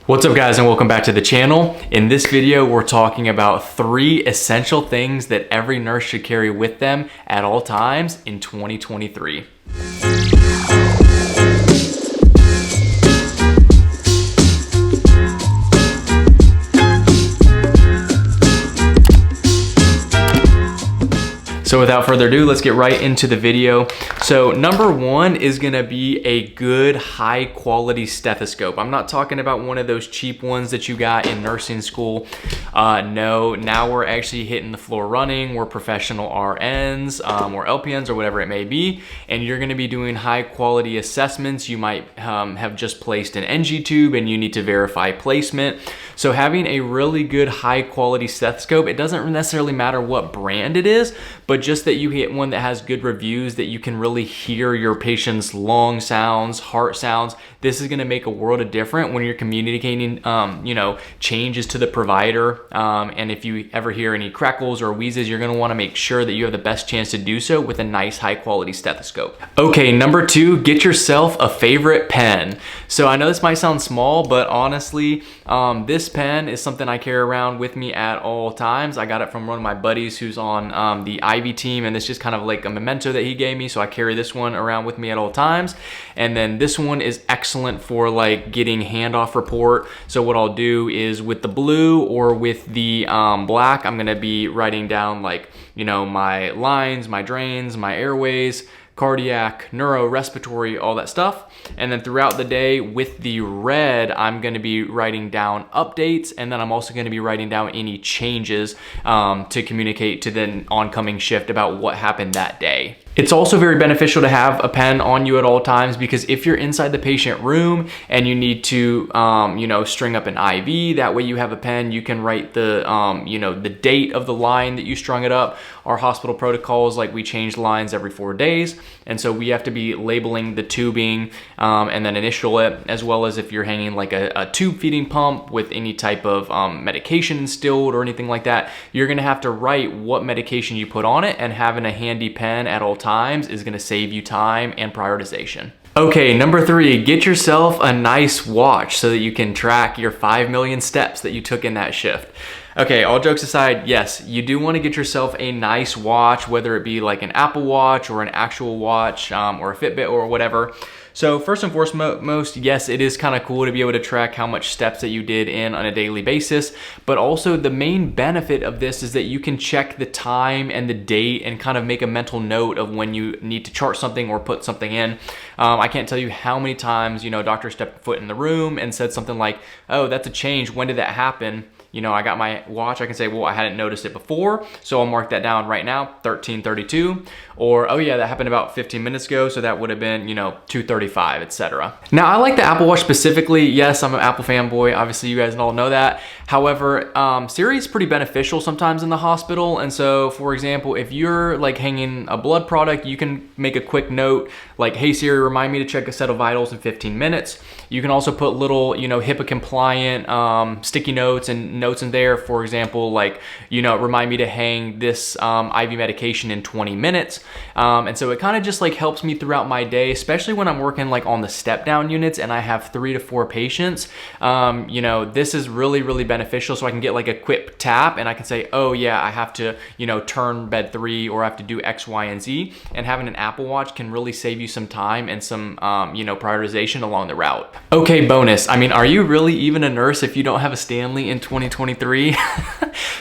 What's up guys, and welcome back to the channel. In this video, we're talking about 3 essential things that every nurse should carry with them at all times in 2023. So without further ado, let's get right into the video. So number 1 is gonna be a good high quality stethoscope. I'm not talking about one of those cheap ones that you got in nursing school. No, now we're actually hitting the floor running. We're professional RNs or LPNs or whatever it may be. And you're gonna be doing high quality assessments. You might have just placed an NG tube and you need to verify placement. So having a really good high quality stethoscope, it doesn't necessarily matter what brand it is, but just that you get one that has good reviews, that you can really hear your patient's lung sounds, heart sounds. This is gonna make a world of difference when you're communicating, changes to the provider. And if you ever hear any crackles or wheezes, you're gonna wanna make sure that you have the best chance to do so with a nice high quality stethoscope. Okay, number 2, get yourself a favorite pen. So I know this might sound small, but honestly, this pen is something I carry around with me at all times. I got it from one of my buddies who's on the Ivy team, and it's just kind of like a memento that he gave me, so I carry this one around with me at all times. And then this one is excellent for like getting handoff report. So what I'll do is with the blue or with the black, I'm gonna be writing down like, my lines, my drains, my airways, cardiac, neuro, respiratory, all that stuff. And then throughout the day with the red, I'm gonna be writing down updates, and then I'm also gonna be writing down any changes to communicate to the oncoming shift about what happened that day. It's also very beneficial to have a pen on you at all times, because if you're inside the patient room and you need to, string up an IV, that way you have a pen, you can write the, the date of the line that you strung it up. Our hospital protocols, like we change lines every 4 days. And so we have to be labeling the tubing and then initial it, as well as if you're hanging like a tube feeding pump with any type of medication instilled or anything like that, you're gonna have to write what medication you put on it, and having a handy pen at all times is gonna save you time and prioritization. Okay, number 3, get yourself a nice watch so that you can track your 5 million steps that you took in that shift. Okay, all jokes aside, yes, you do want to get yourself a nice watch, whether it be like an Apple Watch or an actual watch or a Fitbit or whatever. So first and foremost, yes, it is kind of cool to be able to track how much steps that you did in on a daily basis, but also the main benefit of this is that you can check the time and the date and kind of make a mental note of when you need to chart something or put something in. I can't tell you how many times, doctor stepped foot in the room and said something like, oh, that's a change, when did that happen? I got my watch, I can say, well, I hadn't noticed it before, so I'll mark that down right now, 13:32, or, oh yeah, that happened about 15 minutes ago, so that would have been, 2:35, etc. Now, I like the Apple Watch specifically. Yes, I'm an Apple fanboy, obviously you guys all know that. However, Siri is pretty beneficial sometimes in the hospital, and so, for example, if you're like hanging a blood product, you can make a quick note, like, hey Siri, remind me to check a set of vitals in 15 minutes. You can also put little, HIPAA compliant sticky notes and notes in there, for example, like, remind me to hang this IV medication in 20 minutes. And so it kind of just like helps me throughout my day, especially when I'm working like on the step down units and I have 3 to 4 patients. This is really, really beneficial, so I can get like a quick tap and I can say, oh yeah, I have to, turn bed 3, or I have to do X, Y, and Z. And having an Apple Watch can really save you some time and some, prioritization along the route. Okay, bonus. I mean, are you really even a nurse if you don't have a Stanley in 2023?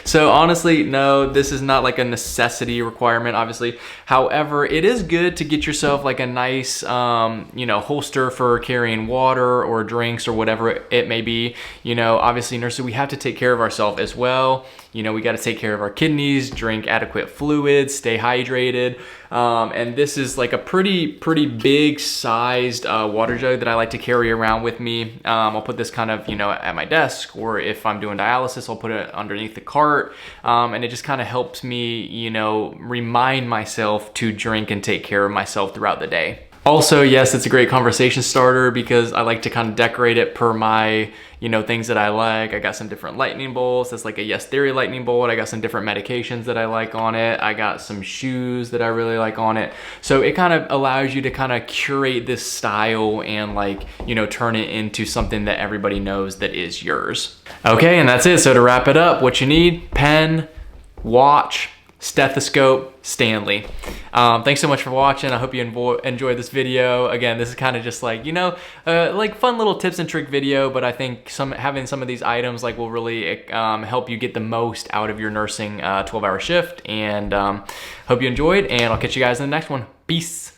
So honestly, no, this is not like a necessity requirement, obviously. However, it is good to get yourself like a nice, holster for carrying water or drinks or whatever it may be. Obviously nurses, we have to take care of ourselves as well. We got to take care of our kidneys, drink adequate fluids, stay hydrated. And this is like a pretty big sized water jug that I like to carry around with me. I'll put this kind of, at my desk, or if I'm doing dialysis, I'll put it underneath the cart. And it just kind of helps me, remind myself to drink and take care of myself throughout the day. Also, yes, it's a great conversation starter because I like to kind of decorate it per my, you know, things that I like. I got some different lightning bolts. That's like a Yes Theory lightning bolt. I got some different medications that I like on it. I got some shoes that I really like on it. So it kind of allows you to kind of curate this style and like, you know, turn it into something that everybody knows that is yours. Okay, and that's it. So to wrap it up, what you need: pen, watch, stethoscope, Stanley. Thanks so much for watching. I hope you enjoyed this video. Again, this is kind of just like, you know, like fun little tips and trick video, but I think having some of these items like will really help you get the most out of your nursing 12-hour shift. And hope you enjoyed, and I'll catch you guys in the next one. Peace.